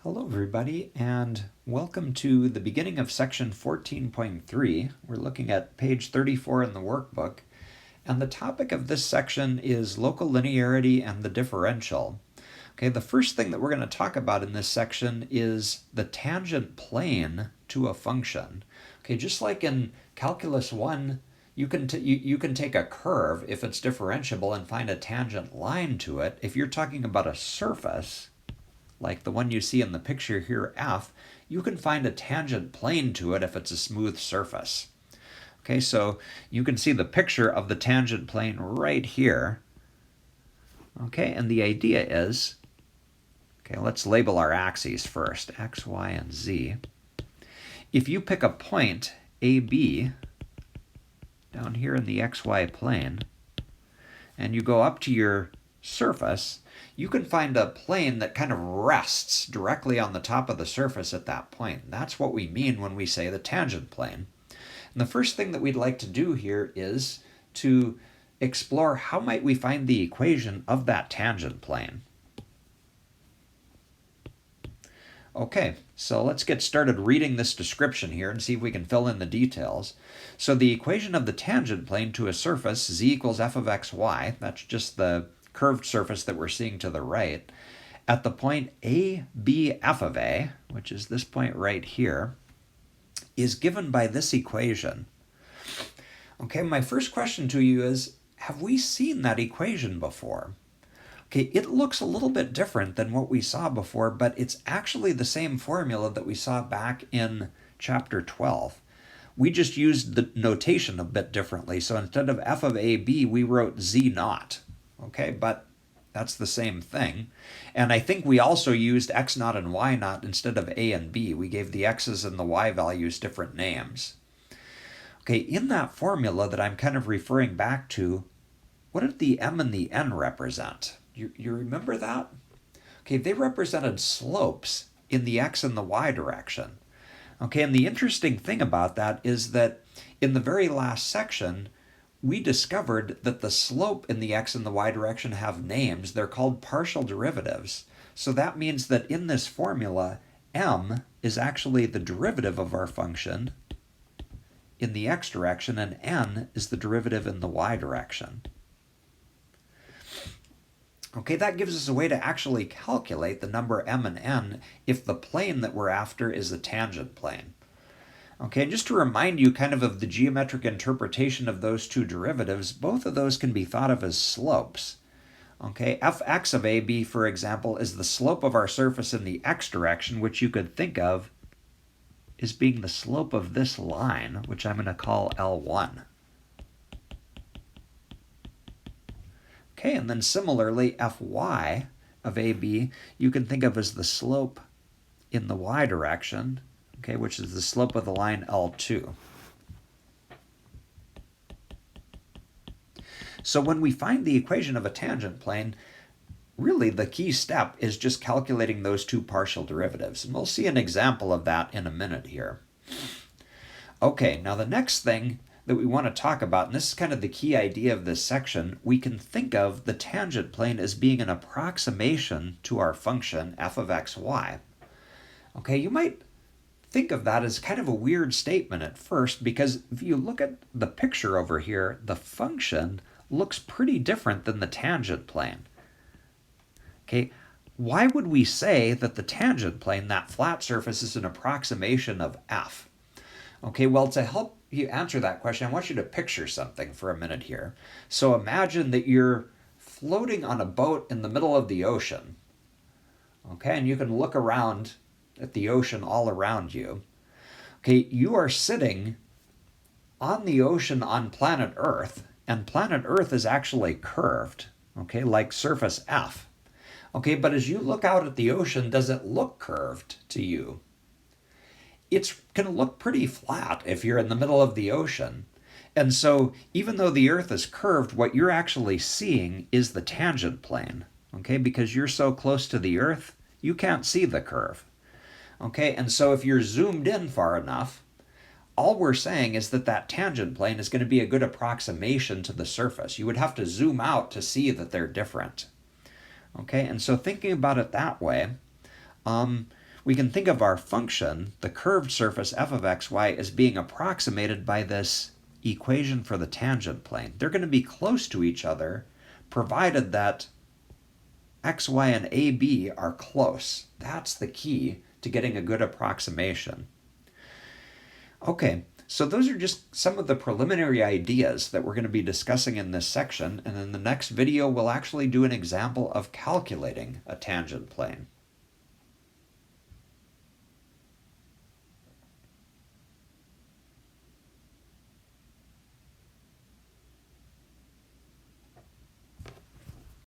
Hello everybody, and welcome to the beginning of section 14.3. We're looking at page 34 in the workbook, and the topic of this section is local linearity and the differential. Okay, the first thing that we're going to talk about in this section is the tangent plane to a function. Okay, just like in Calculus 1, you can take a curve if it's differentiable and find a tangent line to it. If you're talking about a surface, like the one you see in the picture here, F, you can find a tangent plane to it if it's a smooth surface. Okay, so you can see the picture of the tangent plane right here. Okay, and the idea is, okay, let's label our axes first, x, y, and z. If you pick a point, AB, down here in the xy plane, and you go up to your surface, you can find a plane that kind of rests directly on the top of the surface at that point. That's what we mean when we say the tangent plane. And the first thing that we'd like to do here is to explore how might we find the equation of that tangent plane. Okay, so let's get started reading this description here and see if we can fill in the details. So the equation of the tangent plane to a surface, z equals f of xy, that's just the curved surface that we're seeing to the right, at the point a, b, f of a, which is this point right here, is given by this equation. Okay, my first question to you is, have we seen that equation before? Okay, it looks a little bit different than what we saw before, but it's actually the same formula that we saw back in chapter 12. We just used the notation a bit differently. So instead of f of ab, we wrote z naught. Okay, but that's the same thing. And I think we also used x naught and y naught instead of a and b. We gave the x's and the y values different names. Okay, in that formula that I'm kind of referring back to, what did the m and the n represent? You remember that? Okay, they represented slopes in the x and the y direction. Okay, and the interesting thing about that is that in the very last section, we discovered that the slope in the x and the y direction have names. They're called partial derivatives. So that means that in this formula, m is actually the derivative of our function in the x direction, and n is the derivative in the y direction. Okay, that gives us a way to actually calculate the number m and n if the plane that we're after is a tangent plane. Okay, and just to remind you kind of the geometric interpretation of those two derivatives, both of those can be thought of as slopes. Okay, fx of ab, for example, is the slope of our surface in the x direction, which you could think of as being the slope of this line, which I'm going to call L1. Okay, and then similarly, fy of AB you can think of as the slope in the y direction, okay, which is the slope of the line L2. So when we find the equation of a tangent plane, really the key step is just calculating those two partial derivatives. And we'll see an example of that in a minute here. Okay, now the next thing that we want to talk about, and this is kind of the key idea of this section, we can think of the tangent plane as being an approximation to our function f of xy. Okay, you might think of that as kind of a weird statement at first, because if you look at the picture over here, the function looks pretty different than the tangent plane. Okay, why would we say that the tangent plane, that flat surface, is an approximation of f? Okay, well, to help you answer that question, I want you to picture something for a minute here. So imagine that you're floating on a boat in the middle of the ocean. Okay, and you can look around at the ocean all around you. Okay, you are sitting on the ocean on planet Earth, and planet Earth is actually curved, okay, like surface F. Okay, but as you look out at the ocean, does it look curved to you? It's going to look pretty flat if you're in the middle of the ocean. And so even though the Earth is curved, what you're actually seeing is the tangent plane, okay? Because you're so close to the Earth, you can't see the curve, okay? And so if you're zoomed in far enough, all we're saying is that that tangent plane is going to be a good approximation to the surface. You would have to zoom out to see that they're different, okay? And so thinking about it that way, we can think of our function, the curved surface f of xy, as being approximated by this equation for the tangent plane. They're going to be close to each other, provided that xy and AB are close. That's the key to getting a good approximation. Okay, so those are just some of the preliminary ideas that we're going to be discussing in this section, and in the next video we'll actually do an example of calculating a tangent plane.